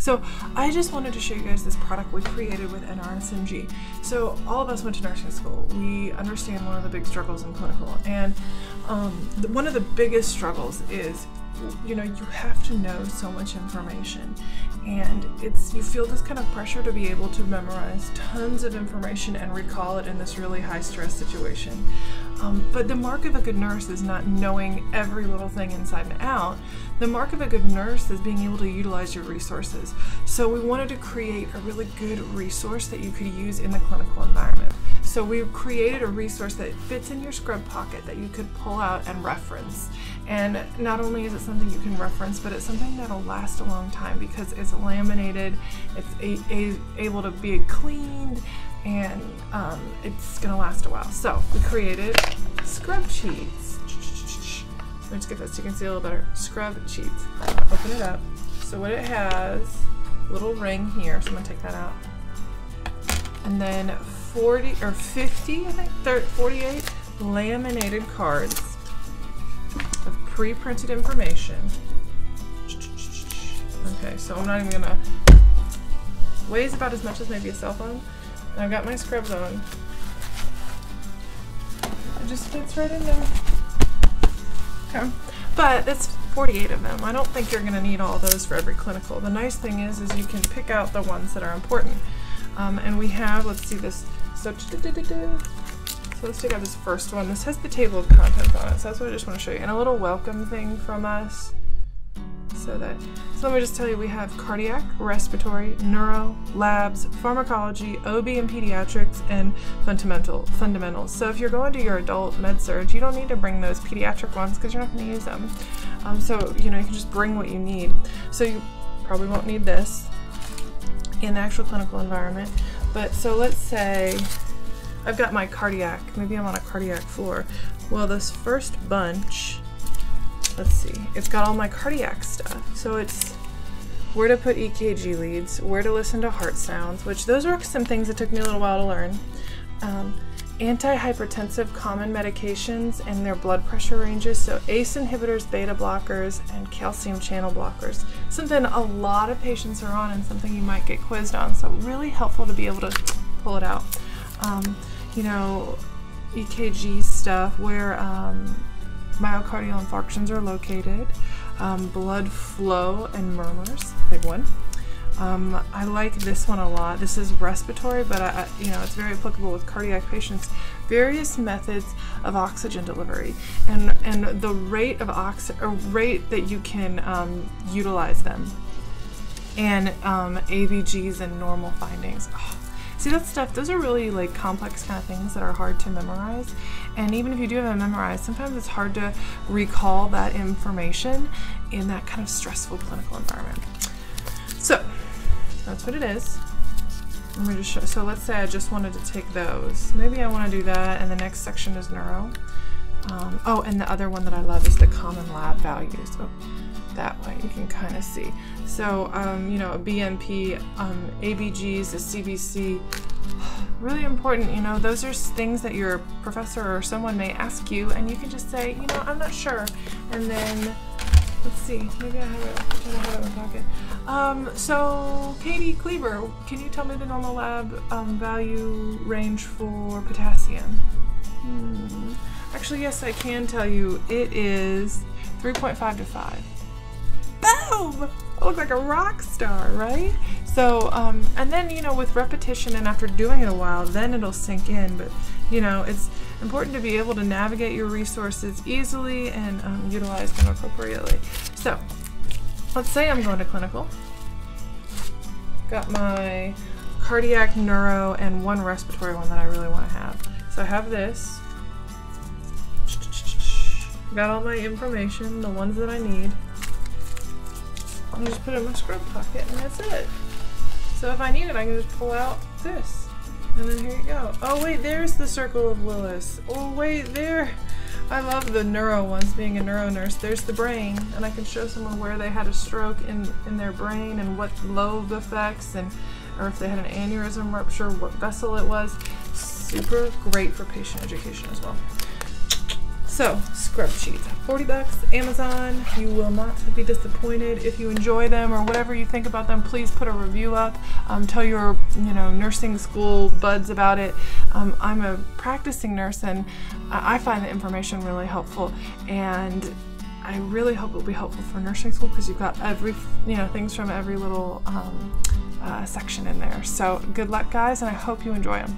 So I just wanted to show you guys this product we created with NRSNG. So all of us went to nursing school. We understand one of the big struggles in clinical, and one of the biggest struggles is, you know, you have to know so much information, and you feel this kind of pressure to be able to memorize tons of information and recall it in this really high stress situation. But the mark of a good nurse is not knowing every little thing inside and out. The mark of a good nurse is being able to utilize your resources. So we wanted to create a really good resource that you could use in the clinical environment. So we created a resource that fits in your scrub pocket that you could pull out and reference. And not only is it something you can reference, but it's something that'll last a long time because it's laminated, it's able to be cleaned, and it's gonna last a while. So we created Scrubcheats. Let me just get this so you can see a little better. Scrubcheats. Open it up. So what it has, little ring here, so I'm gonna take that out. And then 40 or 50, I think, 48 laminated cards of pre-printed information. Okay, so I'm not even gonna, weighs about as much as maybe a cell phone. And I've got my scrubs on. It just fits right in there. Okay, but that's 48 of them. I don't think you're gonna need all those for every clinical. The nice thing is you can pick out the ones that are important. And we have, let's see this. So let's take out this first one. This has the table of contents on it, so that's what I just want to show you. And a little welcome thing from us. So let me just tell you, we have cardiac, respiratory, neuro, labs, pharmacology, OB and pediatrics, and fundamentals. So if you're going to your adult med-surg, you don't need to bring those pediatric ones because you're not going to use them. So you know, you can just bring what you need. So you probably won't need this in the actual clinical environment. But so let's say I've got my cardiac, maybe I'm on a cardiac floor. Well, this first bunch, let's see, it's got all my cardiac stuff. So it's where to put EKG leads, where to listen to heart sounds, which those are some things that took me a little while to learn. Antihypertensive common medications and their blood pressure ranges, so ACE inhibitors, beta blockers, and calcium channel blockers. Something a lot of patients are on and something you might get quizzed on, so really helpful to be able to pull it out. You know, EKG stuff, where myocardial infarctions are located, blood flow and murmurs, big one. I like this one a lot. This is respiratory, but you know, it's very applicable with cardiac patients. Various methods of oxygen delivery and the rate of rate that you can utilize them, and ABGs and normal findings. Oh, see, that stuff, those are really like complex kind of things that are hard to memorize. And even if you do have it memorized, sometimes it's hard to recall that information in that kind of stressful clinical environment. So that's what it is. Let me just show. So let's say I just wanted to take those. Maybe I want to do that, and the next section is neuro. Oh, and the other one that I love is the common lab values. So that way you can kind of see. So, you know, a BNP, ABGs, a CBC, really important. You know, those are things that your professor or someone may ask you, and you can just say, you know, I'm not sure. And then, let's see, maybe I have it in my pocket. So, Katie Kleber, can you tell me the normal lab value range for potassium? Actually, yes, I can tell you. It is 3.5 to 5. Boom! I look like a rock star, right? So, and then, you know, with repetition and after doing it a while, then it'll sink in. But, you know, it's important to be able to navigate your resources easily and utilize them appropriately. So, let's say I'm going to clinical. Got my cardiac, neuro, and one respiratory one that I really want to have. So I have this. Got all my information, the ones that I need. I'll just put it in my scrub pocket and that's it. So if I need it, I can just pull out this. And then here you go. Oh wait, there's the circle of Willis. Oh wait, there. I love the neuro ones, being a neuro nurse. There's the brain, and I can show someone where they had a stroke in their brain and what lobe effects, and or if they had an aneurysm rupture, what vessel it was. Super great for patient education as well. So, Scrubcheats, 40 bucks, Amazon. You will not be disappointed. If you enjoy them or whatever you think about them, please put a review up. Tell your nursing school buds about it. I'm a practicing nurse, and I find the information really helpful, and I really hope it will be helpful for nursing school, because you've got every things from every little section in there. So good luck, guys, and I hope you enjoy them.